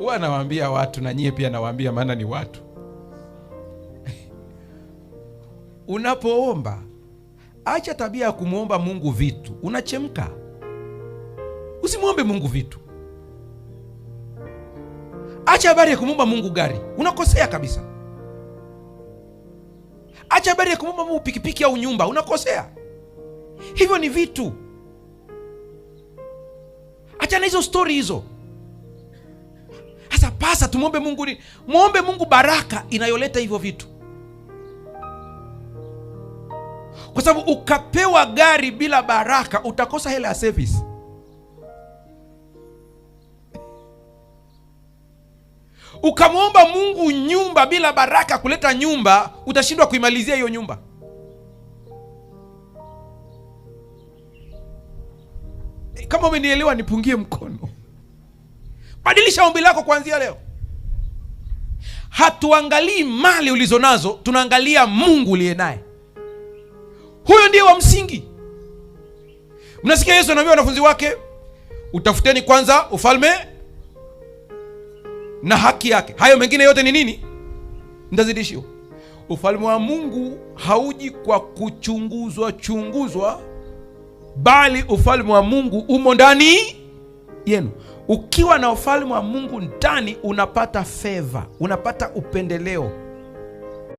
Huwa nawaambia watu, na nyie pia nawaambia, maana ni watu. Unapoomba, acha tabia ya kumuomba Mungu vitu. Unachemka. Usimuombe Mungu vitu. Acha habari ya kumuomba Mungu gari. Unakosea kabisa. Acha habari ya kumuomba Mungu pikipiki au nyumba. Unakosea. Hivyo ni vitu. Acha na hizo story hizo. Sasa pasa tumuombe Mungu nini? Muombe Mungu baraka inayoleta hivyo vitu. Kwa sababu ukapewa gari bila baraka, utakosa hela ya service. Ukamwomba Mungu nyumba bila baraka kuleta nyumba, utashindwa kuimalizia hiyo nyumba. Kama umenielewa, nipungie mkono. Badilisha ombi lako kuanzia leo. Hatuangalii mali ulizonazo, tunaangalia Mungu uliye naye. Huyo ndiye wa msingi. Mnasikia Yesu anaambia wanafunzi wake, utafuteni kwanza ufalme na haki yake, hayo mengine yote ni nini? Ndazidishiwa. Ufalme wa Mungu hauji kwa kuchunguzwa, bali ufalme wa Mungu umo ndani yenu. Ukiwa na ufalme wa Mungu ndani, unapata favor, unapata upendeleo.